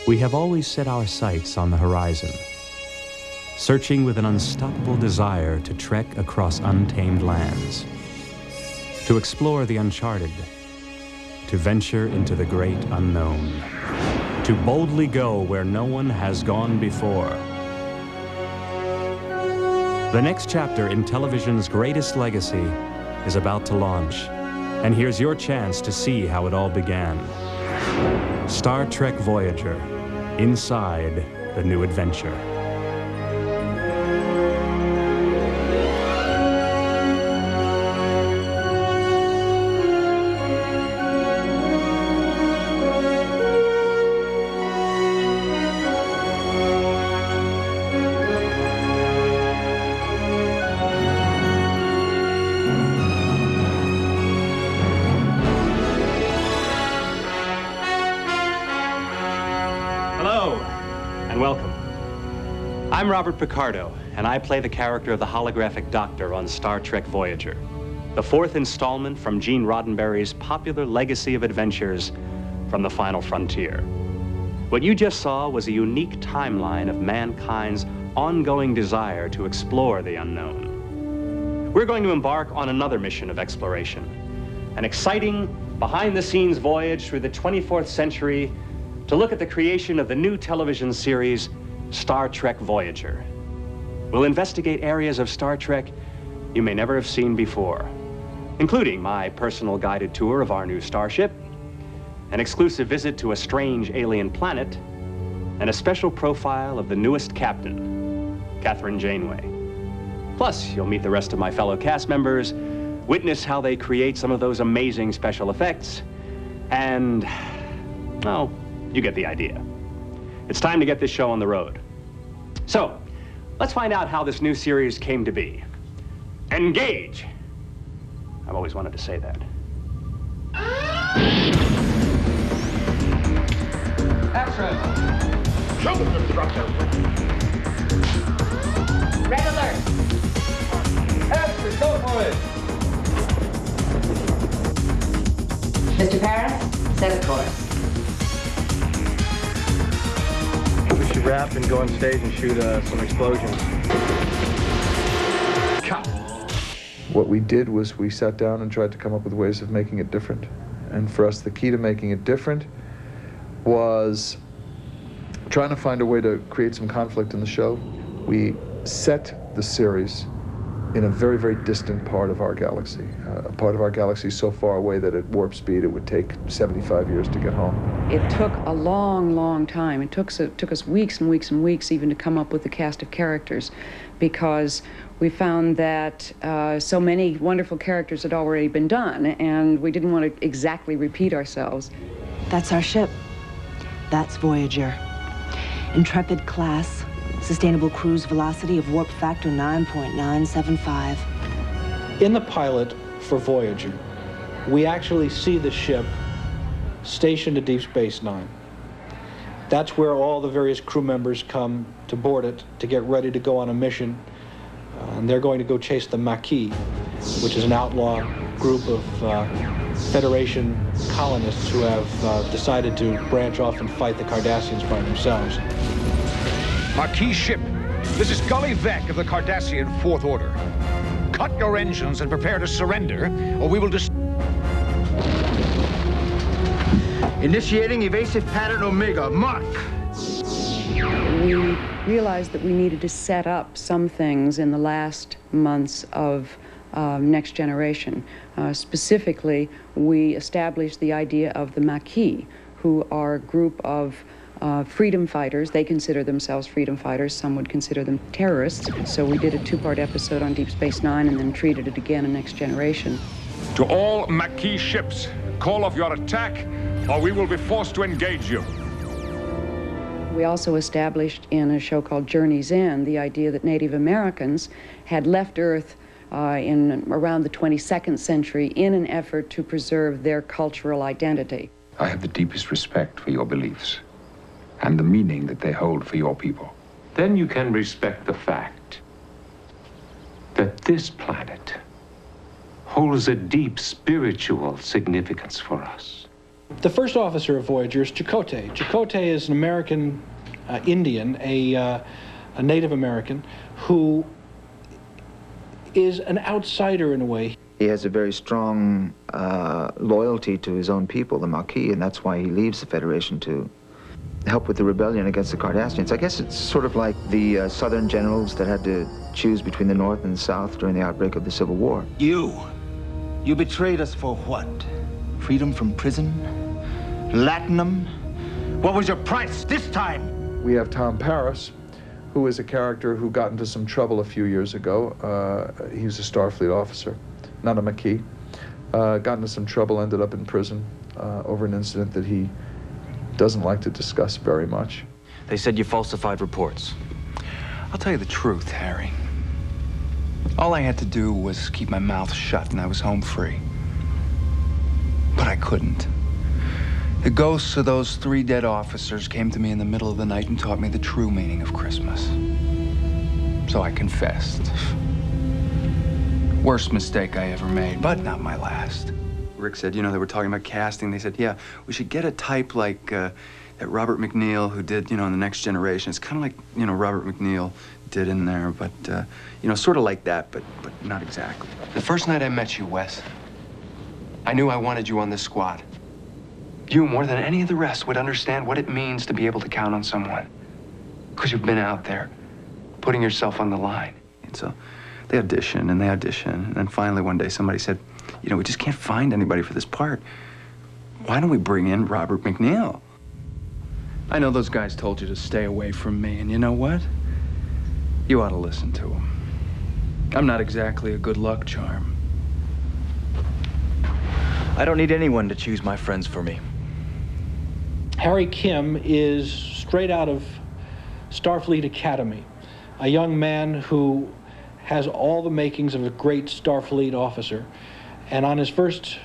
We have always set our sights on the horizon, searching with an unstoppable desire to trek across untamed lands, to explore the uncharted, to venture into the great unknown, to boldly go where no one has gone before. The next chapter in television's greatest legacy is about to launch, and here's your chance to see how it all began. Star Trek Voyager, inside the new adventure. I'm Robert Picardo, and I play the character of the holographic Doctor on Star Trek Voyager, the fourth installment from Gene Roddenberry's popular legacy of adventures from the Final Frontier. What you just saw was a unique timeline of mankind's ongoing desire to explore the unknown. We're going to embark on another mission of exploration, an exciting, behind-the-scenes voyage through the 24th century to look at the creation of the new television series Star Trek Voyager. We'll investigate areas of Star Trek you may never have seen before, including my personal guided tour of our new starship, an exclusive visit to a strange alien planet, and a special profile of the newest captain, Catherine Janeway. Plus, you'll meet the rest of my fellow cast members, witness how they create some of those amazing special effects, and, well, you get the idea. It's time to get this show on the road. So, let's find out how this new series came to be. Engage! I've always wanted to say that. Action! Show instructor! Red alert! Action, go for it! Mr. Paris, set a course. We should wrap and go on stage and shoot some explosions. Cut! What we did was we sat down and tried to come up with ways of making it different. And for us, the key to making it different was trying to find a way to create some conflict in the show. We set the series in a very, very distant part of our galaxy. A part of our galaxy so far away that at warp speed it would take 75 years to get home. It took a long, long time. It took us weeks and weeks and weeks even to come up with the cast of characters, because we found that so many wonderful characters had already been done, and we didn't want to exactly repeat ourselves. That's our ship. That's Voyager. Intrepid class. Sustainable cruise velocity of warp factor 9.975. In the pilot for Voyager, we actually see the ship stationed at Deep Space Nine. That's where all the various crew members come to board it to get ready to go on a mission. And they're going to go chase the Maquis, which is an outlaw group of Federation colonists who have decided to branch off and fight the Cardassians by themselves. Maquis ship, this is Gully Vec of the Cardassian Fourth Order. Cut your engines and prepare to surrender, or we will Initiating evasive pattern Omega, mark! We realized that we needed to set up some things in the last months of Next Generation. Specifically, we established the idea of the Maquis, who are a group of freedom fighters. They consider themselves freedom fighters. Some would consider them terrorists. So we did a two-part episode on Deep Space Nine and then treated it again in Next Generation. To all Maquis ships, call off your attack, or we will be forced to engage you. We also established in a show called Journey's End the idea that Native Americans had left Earth in around the 22nd century in an effort to preserve their cultural identity. I have the deepest respect for your beliefs and the meaning that they hold for your people. Then you can respect the fact that this planet holds a deep spiritual significance for us. The first officer of Voyager is Chakotay. Chakotay is an American Indian, a Native American, who is an outsider in a way. He has a very strong loyalty to his own people, the Maquis, and that's why he leaves the Federation to help with the rebellion against the Cardassians. I guess it's sort of like the Southern generals that had to choose between the North and the South during the outbreak of the Civil War. You betrayed us for what? Freedom from prison? Latinum? What was your price this time? We have Tom Paris, who is a character who got into some trouble a few years ago. He was a Starfleet officer, not a Maquis. Got into some trouble, ended up in prison over an incident that he doesn't like to discuss very much. They said you falsified reports. I'll tell you the truth, Harry. All I had to do was keep my mouth shut and I was home free. But I couldn't. The ghosts of those 3 dead officers came to me in the middle of the night and taught me the true meaning of Christmas. So I confessed. Worst mistake I ever made, but not my last. Rick said, they were talking about casting. They said, yeah, we should get a type like that Robert McNeill who did, in The Next Generation. It's kind of like, Robert McNeill did in there, but, sort of like that, but not exactly. The first night I met you, Wes, I knew I wanted you on this squad. You, more than any of the rest, would understand what it means to be able to count on someone. Because you've been out there, putting yourself on the line. And so they audition, and then finally one day somebody said, we just can't find anybody for this part. Why don't we bring in Robert McNeill? I know those guys told you to stay away from me, and you know what? You ought to listen to them. I'm not exactly a good luck charm. I don't need anyone to choose my friends for me. Harry Kim is straight out of Starfleet Academy, a young man who has all the makings of a great Starfleet officer. And on his first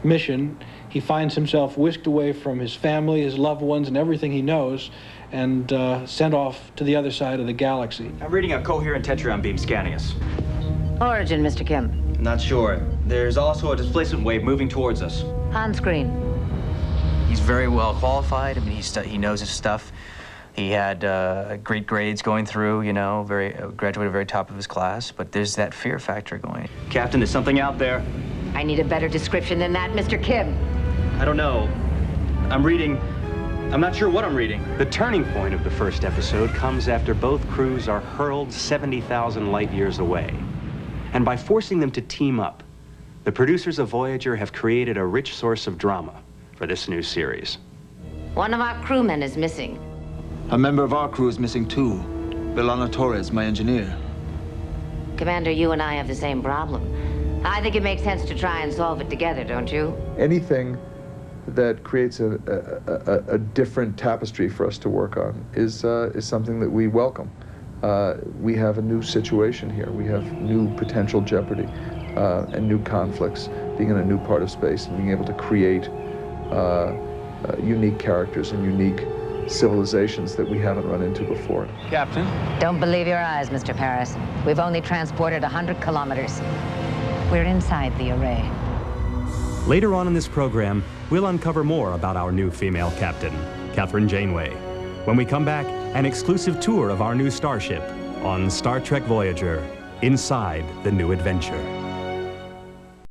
mission, he finds himself whisked away from his family, his loved ones, and everything he knows, and sent off to the other side of the galaxy. I'm reading a coherent tetryon beam scanning us. Origin, Mr. Kim. Not sure. There's also a displacement wave moving towards us. On screen. He's very well qualified. I mean, he knows his stuff. He had great grades going through, graduated very top of his class, but there's that fear factor going. Captain, there's something out there. I need a better description than that, Mr. Kim. I don't know. I'm not sure what I'm reading. The turning point of the first episode comes after both crews are hurled 70,000 light years away. And by forcing them to team up, the producers of Voyager have created a rich source of drama for this new series. One of our crewmen is missing. A member of our crew is missing too. Belana Torres, my engineer. Commander, you and I have the same problem. I think it makes sense to try and solve it together, don't you? Anything that creates a different tapestry for us to work on is something that we welcome. We have a new situation here. We have new potential jeopardy and new conflicts, being in a new part of space and being able to create unique characters and unique civilizations that we haven't run into before. Captain? Don't believe your eyes, Mr. Paris. We've only transported 100 kilometers. We're inside the array. Later on in this program, we'll uncover more about our new female captain, Kathryn Janeway. When we come back, an exclusive tour of our new starship on Star Trek Voyager, Inside the New Adventure.